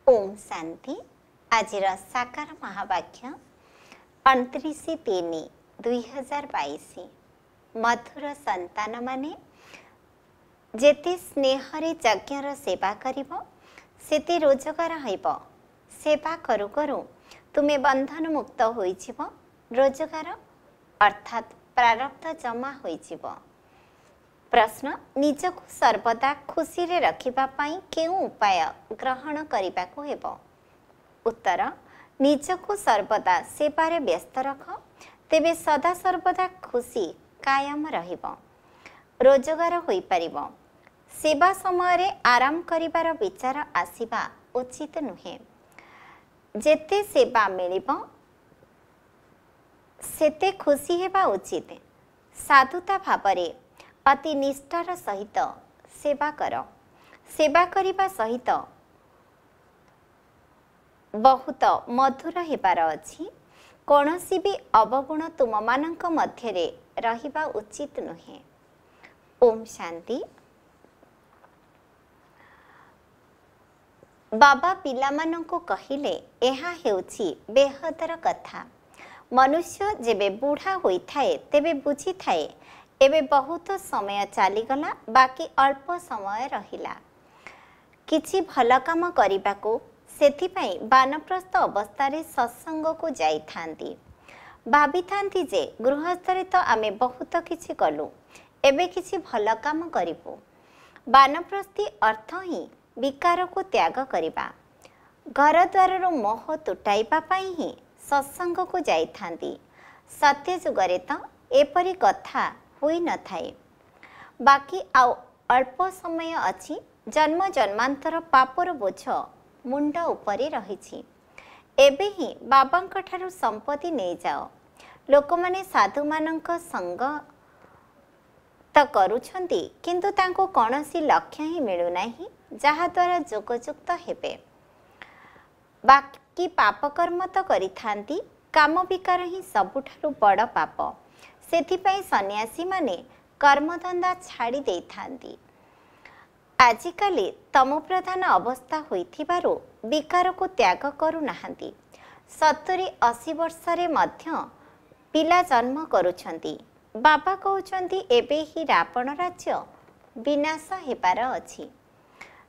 ओम शांति। आज साकार महावाक्य 29/3/2022। मधुर संतान माने जेते स्नेहरे यज्ञर सेवा करिबो सेते रोजगार हइबो। सेवा करू करू तुमे बंधन मुक्त होइजिबो। रोजगार अर्थात प्रारब्ध जमा होइजिबो। प्रश्न, निजको सर्वदा खुशी रे रखिबा पाई केउ उपाय ग्रहण करिबाको हेबो? उत्तर, निजको सर्वदा सेवारे व्यस्त रख, तेबे सदा सर्वदा खुशी कायम रहिबो। रोजगार होई परिबो। सेवा समय रे आराम करिबार विचार आसीबा उचित नुहे। जेते सेवा मिलिबो सेते खुशी हेबा उचित। साधुता भावरे अति निष्ठार सहित सेवा कर। सेवा करिबा सहित बहुत मधुर हेबार अछि। कोनोसी भी अवगुण तुम मानक मध्यरे रहिबा उचित नुहे। ओम शांति। बाबा पिलामानंको कहिले एहा हेउछि बेहदर कथा। मनुष्य जेबे बूढ़ा होई थाए तेबे बुझी थाए एबे बहुत समय चलीगला, बाकी अल्प समय रहिला किछि भल काम करिबाको। सेथिपाई बानप्रस्थ अवस्थारे सत्संग को जाई थांती। भाभी थांती जे गृहस्थरे तो आमे बहुत किछि कलु, एबे किछि भल काम करिबो। बानप्रस्थी अर्थ ही विकार को त्याग करिबा। घर द्वार रो मोह तुटाइबा पाई ही सत्संग को जाई थांती। सत्य जुगरे तो एपरी कथा होई न थाए। बाकी आउ अल्प समय अछि। जन्म जन्मांतर पापर बोझ मुंड उपरे रहिछि। एबे ही बाबांक ठारू संपत्ति नहीं जाओ। लोक माने साधु मानक संग त करूछंती, किंतु तांको कोनोसी लक्ष्य ही मिलु नाही जहा द्वारा जोगयुक्त हेबे। बाकी पाप कर्म तो करि थांती। काम विकार ही सबुठारू बड़ पाप। सेथिपाई सन्यासी माने कर्मधंदा छाड़ी दे थांती। आजिकाली तम प्रधान अवस्था होइथिबारु विकार को त्याग करू नाहंती। 70-80 वर्षरे मध्य पिला जन्म करूछंती। बाबा कहउछंती एबे ही रावण राज्य विनाश हेबार अछि।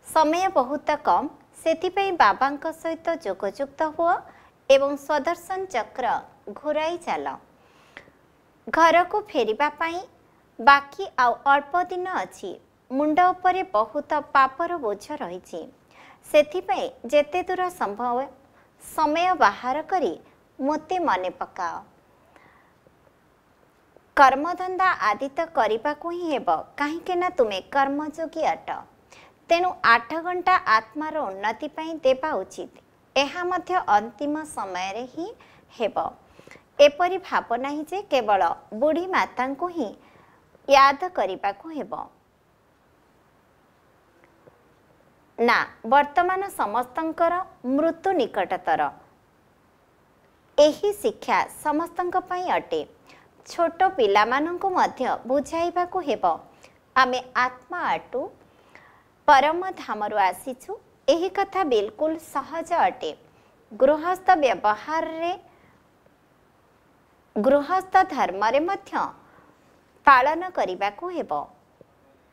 समय बहुत कम, सेथिपाई बाबांक सहित जोगयुक्त हुआ एवं स्वदर्शन चक्र घुराई चाल। घर को फेरिबा पाई बाकी आउ अल्प दिन अछि। मुंड उपरे बहुत पापर बोझ रहिछि। सेथिपाई जेते दूर संभव समय बाहर करी मोते मने पकाओ। कर्मधंदा आदि तो करिबाकु ही हेबो, काहेकि ना तुमे कर्मयोगी अट। तेणु 8 घंटा आत्मार उन्नति पाई देबा उचित। एहा मध्य अंतिम समय रे ही हेबो। एपरी भाव नाही जे केवल बुढ़ी माता को ही याद करिबाकु हेबो ना। वर्तमान समस्तंकर मृत्यु निकटतर। एही शिक्षा समस्तंक पई अटे। छोट पिला मानंको मध्य बुझाइबाकु हेबो आमे आत्मा आटु परम धामरु आसीछु। एही कथा बिल्कुल सहज अटे। गृहस्थ व्यवहार रे गृहस्थ धर्म रे मध्य पालन करिबाकु हेबो।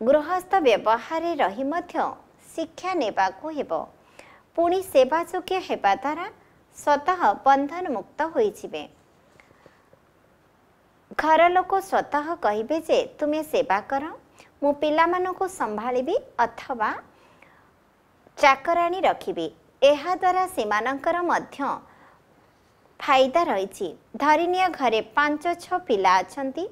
गृहस्थ व्यवहार रे रही मध्य शिक्षा नेबाकु हेबो। पुणी सेवा योग्य हेबा द्वारा स्वतः बंधन मुक्त होई जिवे। घर लोक स्वतः कहिबे जे तुमे सेवा कर, मु पिला मानको संभाळिबी अथवा चाकराणी रखिबी। एहा द्वारा सेमानंकर मध्य फायदा रही। धरिनिया घरे 5-6 पिला अछंती।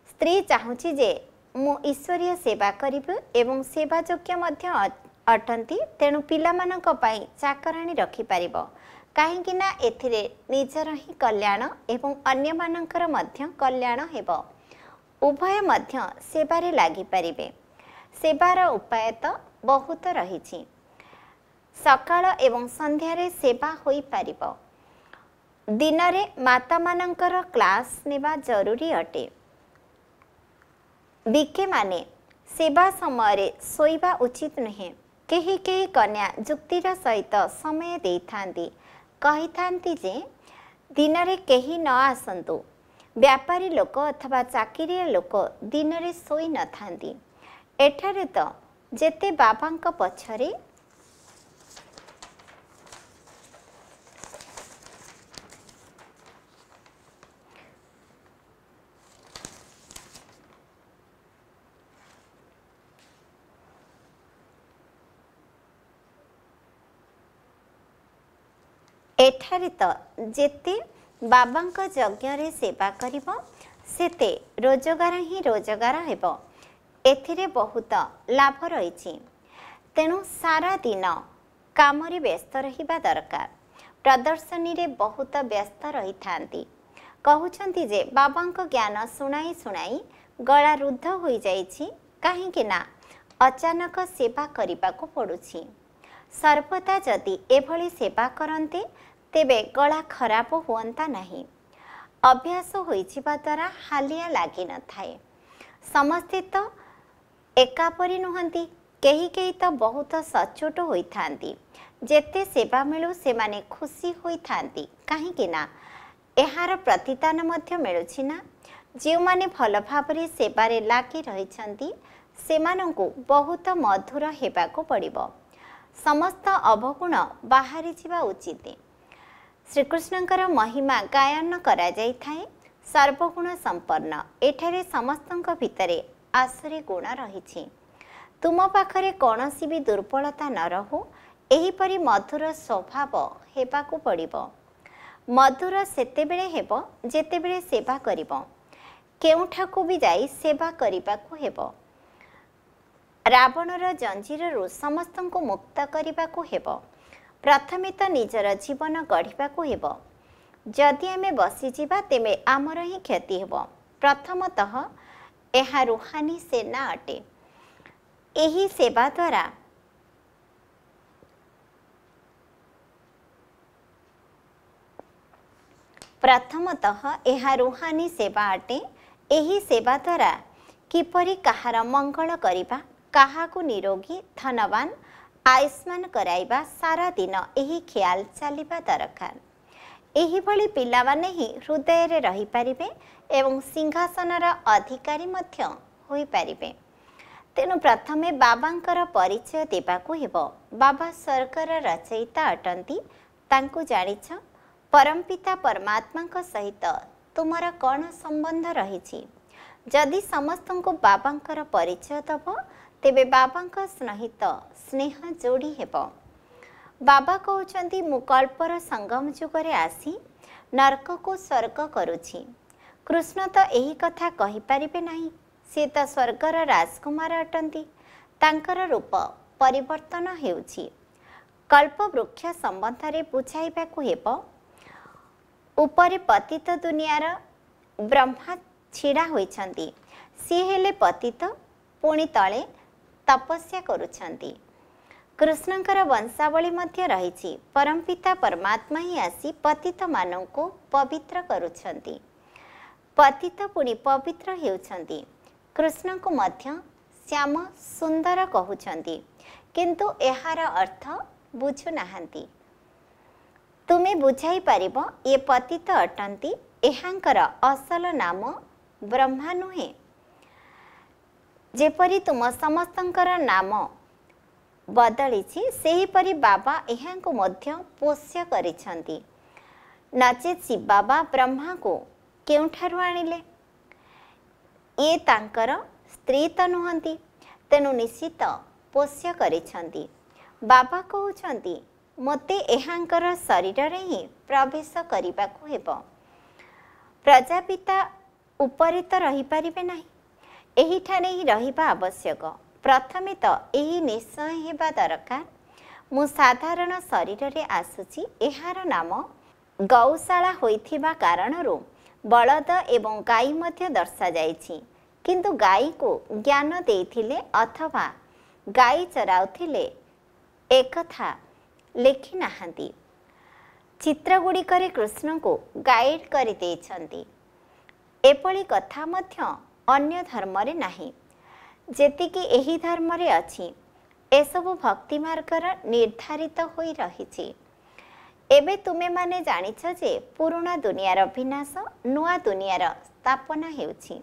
स्त्री चाहूची जे मु ईश्वरीय सेवा करिबे एवं सेवा योग्य मध्य अटंती। तेणु पिला मानक पई चाकराणी रखि परिबो, काहेकि ना एथिरे निजर ही कल्याण एवं अन्य मानकर मध्य कल्याण हेबो। उभय मध्य सेवारे लागि परिबे। सेवार उपाय तो बहुत रहिछि। सकाळ एवं संध्यारे सेवा होई परिबो। दिनरे माता मानकर क्लास नेबा जरूरी अटे। बीके माने सेवा समय सोइबा उचित नुहे, केही केही कन्या जुक्तिर सहित समय देइथांती कहिथांती जे दिन रे केही न आसंतु व्यापारी लोक अथवा चाकिरिया लोक दिन रे सोई न थांती एठारे तो जेते बाबांक पछरे एठारे तो जेते बाबांक यज्ञ रे सेवा करिबो सेते रोजगार ही रोजगार हेबो एथिरे बहुत लाभ रही तेणु सारा दिन काम रे व्यस्त रहिबा दरकार प्रदर्शनी रे बहुत व्यस्त रही थांती कहउछंती जे बाबांक ज्ञान सुनाई सुनाई गला रुद्ध होई जाईछि काहेकि ना अचानक सेवा करिबा को पडुछि सर्वदा जदि एभली सेवा करन्ते तेबे गला खराब हुअंता नहीं अभ्यास होइछिबा द्वारा हालिया लागी न थाए समस्ते तो एकापरी नुहंती केही केही तो बहुत सचोट होई थांती जेते सेवा मिलु से माने खुशी होई थांती काहेकि ना एहार प्रतिदान मध्य मिलुछि ना जे माने भल भाबरे सेवारे लागी रहिछंती सेमानंकु बहुत मधुर हेबाको पड़िबो समस्त अवगुण बाहरी जिबा उचित श्रीकृष्णकर महिमा गायन करा जाई थाए सर्वगुण संपन्न एठारे समस्तंक भितरे आसरे गुण रहिछि तुम पाखरे कौनसी भी दुर्बलता न रहु एहीपरि मधुर स्वभाव हेबाकु पड़िबो मधुर सेतेबेले हेबो जेतेबेले सेवा करिबो केउठाकु भी जाई सेवा करिबाकु हेबो रावणर जंजीररु समस्तंको मुक्त करिबाकु हेबो प्रथमे तो निजर जीवन गढ़िबाकु हेबो जदि आमे बसी जिबा तेमे आमर ही क्षति हेबो प्रथमतः एहा रुहानी सेना अटे एही सेवा द्वारा प्रथमतः एहा रुहानी सेवा अटे एही सेवा द्वारा किपरि कहार मंगल करिबा काहाकु निरोगी धनवान आयुष्मान कराइबा सारा दिन एही ख्याल चलिबा दरकार एही भली पिलावाने ही हृदय रे रही पारिबे एवं सिंहासनर अधिकारी मध्य होई पारिबे तेनु प्रथमे बाबांकर परिचय देबाकु हेबो बाबा स्वर्गर रचयिता अटंती तांकु जानिछ परमपिता परमात्माଙ୍କ सहित तुमर कौन संबंध रहिछि जदि समस्तंको बाबांकर परिचय दबो तेबे बाबांक सहित स्नेह जोड़ी हेबो बाबा कहउछंती मु कल्पर संगम जुगरे आसी नरक को स्वर्ग करुछि कृष्ण तो एही कथा कहि पारिबे नाही से तो स्वर्गर राजकुमार अटंती तांकर रूप परिवर्तन हेउछि कल्प वृक्ष संबंध रे बुझाइबाकु हेबो ऊपर पतित दुनियार ब्रह्मा छिड़ा होइछंती सी हेले पतित पुणी तले तपस्या करुछंती कृष्णकर वंशावली मध्य रहिछि परमपिता परमात्मा ही आसी पतित माननको पवित्र करुछंती पतित पुणी पवित्र हेउछंती कृष्ण को मध्य श्याम सुंदर कहउछंती किंतु एहार अर्थ बुझु नाहंती तुमे बुझाई पारिबो ये पतित अटंती एहांकर असल नाम ब्रह्मा नुहे जेपरी तुम समस्तंकर नाम बदलिछि सेहीपरि बाबा एहांको मध्य पोष्य करिछंती नचेत शिव बाबा ब्रह्मा को केउठारु आनिले ये तांकर स्त्री तो नुहंती तेनु निश्चित पोष्य करिछंती बाबा कहउछंती मते एहांकर शरीर रे ही प्रवेश करिबाकु हेबो प्रजापिता उपरे तो रही पारिबे नाही एही ठाने ही रहिबा आवश्यक प्रथमे तो एही निश्चय हेबा दरकार मु साधारण शरीर रे आसुची एहार नाम गौशाला होइथिबा कारणरू बलद एवं गाई मध्य दर्शा जाइछि किंतु गाई को ज्ञान देइथिले अथवा गाई चराउथिले एकथा लेखि नाहंती चित्रगुड़िकरे कृष्ण को गाइड करि देइछंती एपली कथा मध्य अन्य धर्म रे नाही जेतिकी एही धर्म रे अछि एसबु भक्ति मार्गर निर्धारित होई रहिछि। एबे तुमे माने जानिछ जे पुराना दुनियार विनाश नुआ दुनियार स्थापना हेउछि।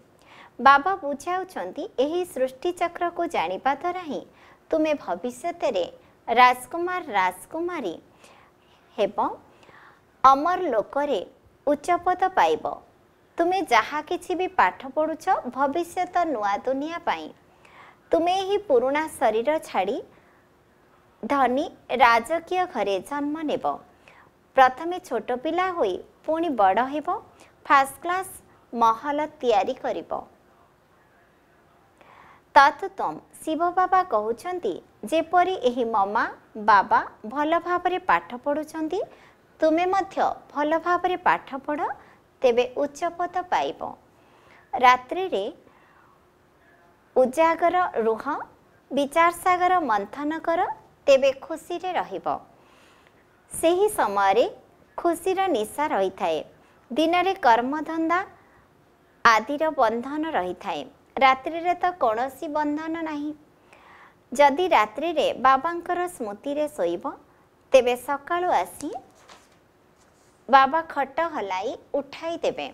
बाबा बुझाउछंती एही सृष्टि चक्र को जानिबा द्वारा ही तुमे भविष्य रे राजकुमार राजकुमारी हेब, अमर लोकरे उच्च पद पाइब। तुमे जहा किछि भी पाठ पढुछ भविष्यत नुआ दुनिया पाई तुमे ही पुराना शरीर छाड़ी धनी राजकीय घरे जन्म नेब। प्रथमे छोट पिला होई पुणी बड़ हेब, फास्ट क्लास महल तैयारी करिब। तत्तम शिव बाबा कहउछंती जेपरि एही ममा बाबा भल भाबरे पाठ पढुछंती तुमे मध्य भल भाबरे पाठ पढ़, तेबे उच्च पद पाइब। रात्रि रे उजागर रुह, विचार सागर मंथन कर, तेबे खुशी रे रहिब। सेही समय खुशीर निशा रही थाए। दिन रे कर्मधंदा आदिर बंधन रही थाए, रात्रि रे तो कौनसी बंधन नहीं। जदि रात्रि रे बाबांकर स्मृति रे सोइब, तेबे सकाळु आसी बाबा खट हलाई उठाई देबे।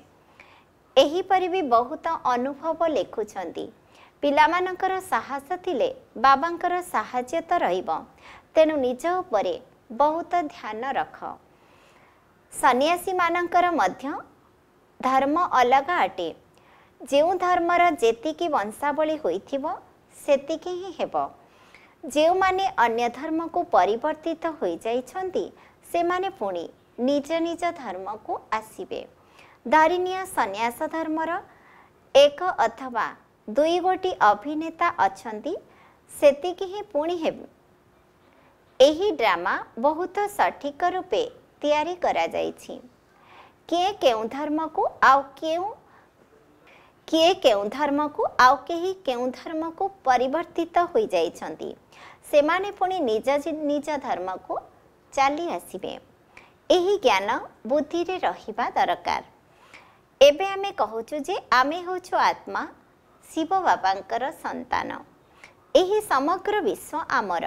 एही परि भी बहुत अनुभव लेखुछंती। पिलामानकर साहस थिले बाबांकर साहाय्य तो रहिब, तेनु निज उपरे बहुत ध्यान रख। सन्यासी मानकर मध्य धर्म अलग अटे। जो धर्मर जेतिकी वंशावली होइथिबो सेतिकी ही हेब। जो माने अन्य धर्म को परिवर्तित होई जाइछंती से माने पुणी निज निज धर्म को आसीबे। धरिनिया सन्यास धर्मर एक अथवा दुई गोटी अभिनेता अछंती, सेतिकी ही पुणी हेब। एही ड्रामा बहुत सठिक रूपे तैयारी करा जाइछि। किए केउ धर्म को आउ केही केउ धर्म को परिवर्तित होई जाइछंती, सेमाने पुणी निज निज धर्म को चली आसीबे। एही ज्ञान बुद्धि रे रहिबा दरकार। एबे आमे कहूछु जे आमे होछु आत्मा शिव बाबांकर संतान। एही समग्र विश्व आमर।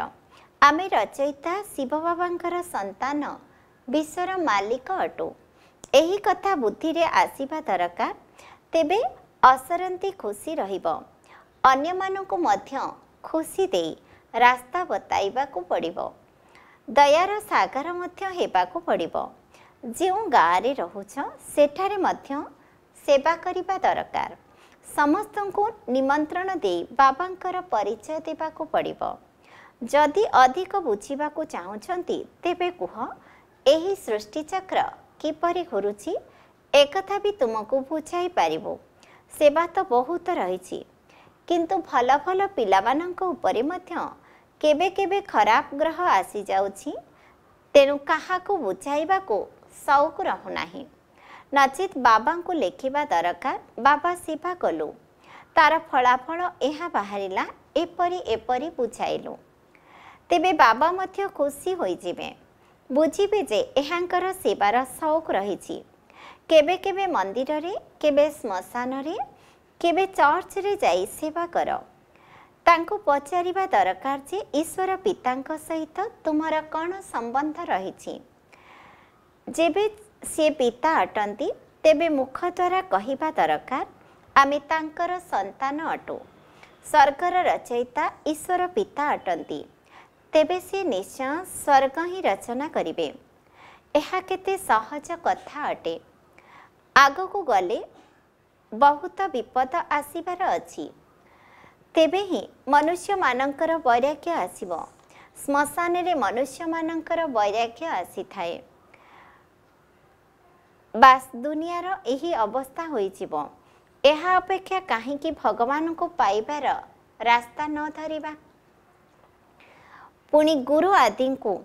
आमे रचयिता शिव बाबांकर संतान, विश्वर मालिक अटो। एही कथा बुद्धि रे आसीबा दरकार। तेबे असरंती खुशी रहिबो। अन्य मानकु मध्य खुशी देई रास्ता बताइबा को पड़िबो। दयार सागर मध्य हेबाको पड़िबो। जो गाँव रे रहुछ सेठारे मध्य सेवा करिबा दरकार। समस्तंको निमंत्रण देई बाबांकर परिचय देबाको पड़िबो। जदि अधिक बुझिबाको चाहुछंती तेबे कुह एही सृष्टि चक्र किपरि घुरुछि एकथा भी तुमको बुझाई पारिबो। सेवा तो बहुत रही, किंतु भल भल पिलामानंक उपरे मध्य केबे केबे खराब ग्रह आसी जाउछि। तेणु काहाको बुझाइबा को सौक रहुनाही। नचित बाबा को लेखिबा दरकार, बाबा सेवा कलु, तार फलाफल एहा बाहरिला, एपरी एपरी बुझाइलु। तेबे बाबा मध्य खुशी होई जिबे, बुझिबे जे एहांकर सेवार सौक रहिछि। केबे केबे मंदिर रे, केबे श्मशान रे, केबे चर्च रे जाई सेवा कर। तांको पचारिबा दरकार जे ईश्वर पितांक सहित तुमर कौन संबंध रहिछि। जेबे से पिता अटंती तेबे मुख द्वारा कहिबा दरकार, आमे तांकर संतान अटो। स्वर्गर रचयिता ईश्वर पिता अटंती, तेबे से निश्चय स्वर्ग ही रचना करिबे। एहा केते सहज कथा अटे। आग को गले बहुत विपद आसीबार अछि, तेबे ही मनुष्य मानंकर वैराग्य आसीबो। श्मशान रे मनुष्य मानंकर वैराग्य आसी थाए। बास दुनियार एही अवस्था होई जिवो। एहा अपेक्षा काहींकि भगवान को पाइबार रास्ता न धरिबा। पुणी गुरु आदि को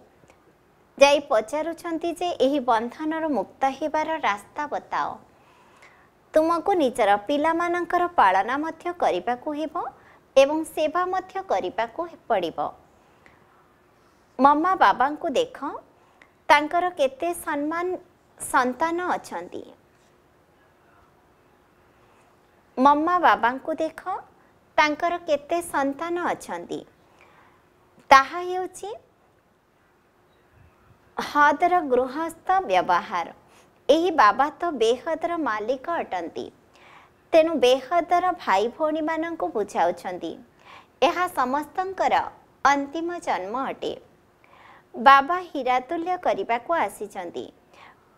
जाई पचारुछंती जे एही बंधनर मुक्त हेबार रास्ता बताओ। तुमको निजर पिलामानंकर पालना मध्य करिबाकु हेबो एवं सेवा मध्य करिबाकु पड़िबो। मम्मा बाबा को देख, तांकर केते सम्मान संतान अछंती। मम्मा बाबा को देख, तांकर केते संतान अछंती। ताहा हेउछि हदर गृहस्थ व्यवहार। एही बाबा तो बेहदर मालिक अटंती, तेणु बेहदर भाई भौणी मानंकु बुझाउछंती एहा समस्तंकर अंतिम जन्म अटे। बाबा हीरातुल्य करबाकू आसीचंती,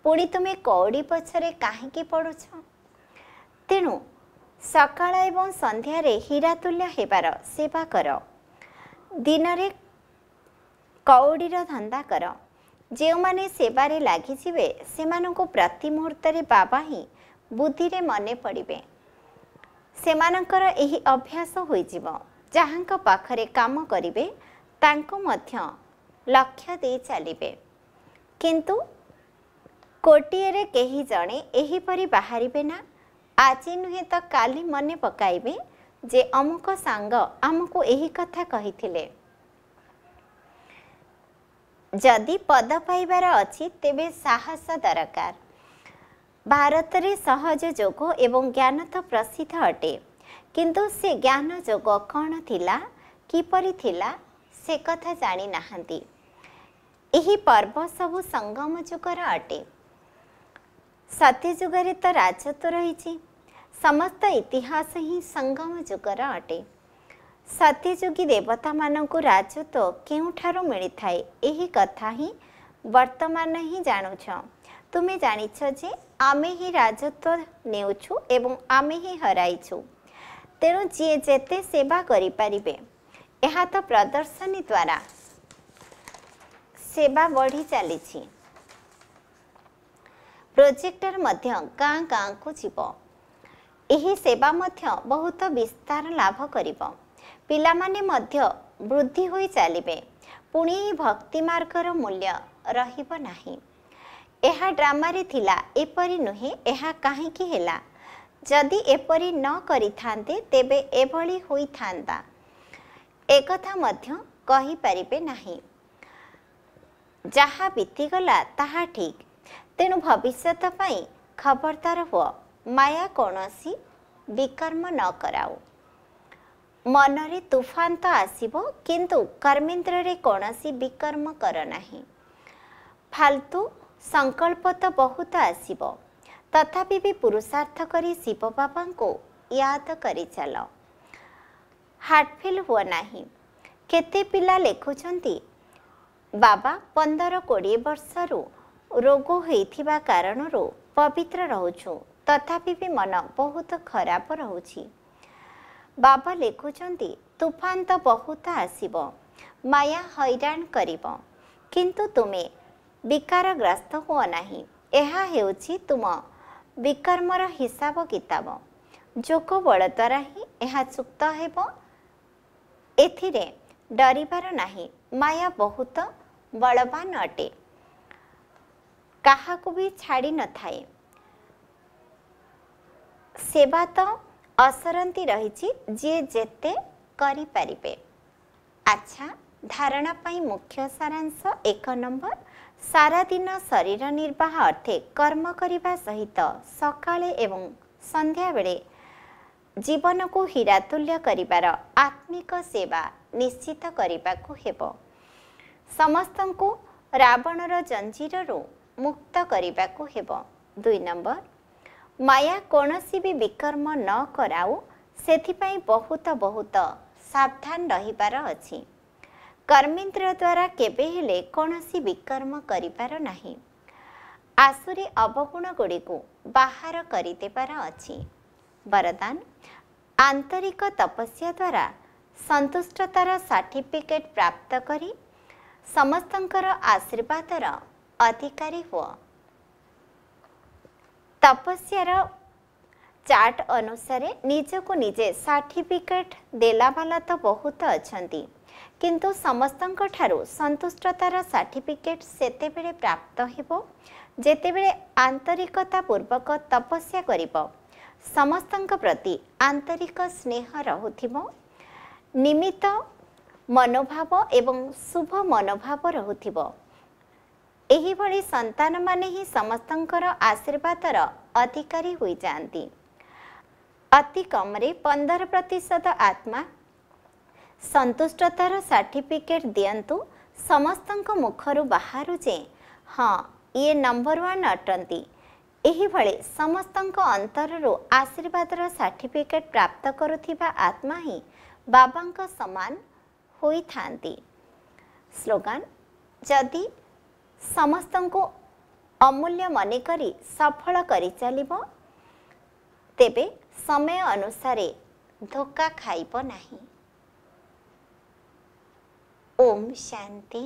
पुणी तुमे कौड़ी पछरे काहेकि पड़ुछ? तेणु सकाळ एवं संध्यारे हीरातुल्य हेबार सेवा कर। दिन रे कौड़ीर धंदा कर। जो माने सेवारे लागिजिवे सेमानंकु प्रति मुहूर्त रे बाबा ही बुद्धि रे मने पड़िबे। सेमानंकर एही अभ्यास होइजिव। जहांक पाखरे काम करिवे तांको मध्य लक्ष्य दे चलिबे। किंतु कोटिए रे केही जणे एही परि बाहरिबे ना। आज नुहे तो काली मने पकाइबे जे अमुक सांग आमको एही कथा कहिथिले। जदि पद पाइबार अछि तेबे साहस दरकार। भारत रे सहज जोग एवं ज्ञान तो प्रसिद्ध अटे, किंतु से ज्ञान जोग कौन थिला किपरि थिला से कथा जानी नाहंती। एही पर्व सबु संगम जुगर अटे। सत्य जुगरे तो राजत्व रही, समस्त इतिहास ही संगम जुगर अटे। सत्यजुगी देवता मानकु राजत्व केउठारो मिली थाए एही कथा ही वर्तमान ही जानुछ। तुमे जानिछ जे आमे ही राजत्व नेउछु एवं आमे ही हराइछु। तेणु जी जेते सेवा करि परिबे एहा तो प्रदर्शनी द्वारा सेवा बढ़ी चलीछि। प्रोजेक्टर मध्य गाँ गाँ को जीव। एही सेवा मध्य बहुत विस्तार लाभ करिबो। पिलामाने मध्य वृद्धि होई चलिबे। पुणी भक्ति मार्गर मूल्य रहिबो नाही। एहा ड्रामा रे थिला एपरि नुहे, एहा काहेकि हेला? जदि एपरि न करि थांते तेबे एभली होई थांता। एकथा मध्य कहि परिबे नाही। जहा बीतीगला ताहा ठीक। तेणु भविष्यत पई खबरदार हुओ। माया कौनसी विकर्म न कराओ। मनरे तूफान तो आसीबो, किंतु कर्मेंद्र रे कौनसी विकर्म कर नाही। फालतू संकल्प तो बहुत आसीबो, तथापि भी पुरुषार्थ करी शिव बाबा को याद करी चल। हार्टफेल हुआ नाही। केते पिला लेखुचंती बाबा 15-20 वर्षरु रोग होइथिबा कारणरु पवित्र रहउछु, तथापि भी मन बहुत खराब रहुछि। बाबा लिखुचंती तूफान तो बहुत आसीबो, माया हैरान करिबो, किंतु तुमे विकारग्रस्त हुओ नाही। एहा हेउछि तुम विकर्मर हिसाब किताब। जोग बल द्वारा ही एहा चुक्त हेबो। एथिरे डरिबार नाही। माया बहुत बलवान अटे, काहाकु भी छाड़ी न थाए। सेवा तो असरंती रही जे जेते करि परिबे। अच्छा, धारणा पाई मुख्य सारांश 1 नंबर, सारा दिन शरीर निर्वाह अर्थे कर्म करिबा सहित सकाळे एवं संध्या बेले जीवन को हीरातुल्य करिबार आत्मिक सेवा निश्चित करिबाकु हेबो। समस्तंकु रावणर जंजीररु मुक्त करिबाकु हेबो। 2 नंबर, माया कौनसी भी विकर्म न कराऊ, सेथिपाई बहुत बहुत सावधान रहिबार अछि। कर्मेंद्र द्वारा केबे हेले कौनसी विकर्म करिपार नाही। आसुरी अवगुण गुड़िकु बाहर करिदेबार अछि। वरदान, आंतरिक तपस्या द्वारा संतुष्टतार सर्टिफिकेट प्राप्त करी समस्तंकर आशीर्वादर अधिकारी हुआ। तपस्यार चार्ट अनुसार निजको निजे सर्टिफिकेट देला वाला तो बहुत अछंती, किंतु समस्तंक ठारू संतुष्टतार सर्टिफिकेट सेते बेले प्राप्त हेबो जेते बेले आंतरिकता पूर्वक तपस्या करिबो। समस्तंक प्रति आंतरिक स्नेह रहुथिबो, निमित्त मनोभाव एवं शुभ मनोभाव रहुथिबो। एही भली संतान माने ही समस्तंकर आशीर्वादर अधिकारी होई जांती। अति कम रे 15% आत्मा संतुष्टतार सर्टिफिकेट दियंतु समस्तंक मुखरु बाहरु जे हाँ ये नंबर 1 अटंती। एही भले समस्तंक अंतररु आशीर्वादर सर्टिफिकेट प्राप्त करुथिबा आत्मा ही बाबांक समान होई थांती। स्लोगान जदि समस्तंको अमूल्य मने करी सफल करी चलिबो तेबे समय अनुसारे धोखा खाइब नाही। ओम शांति।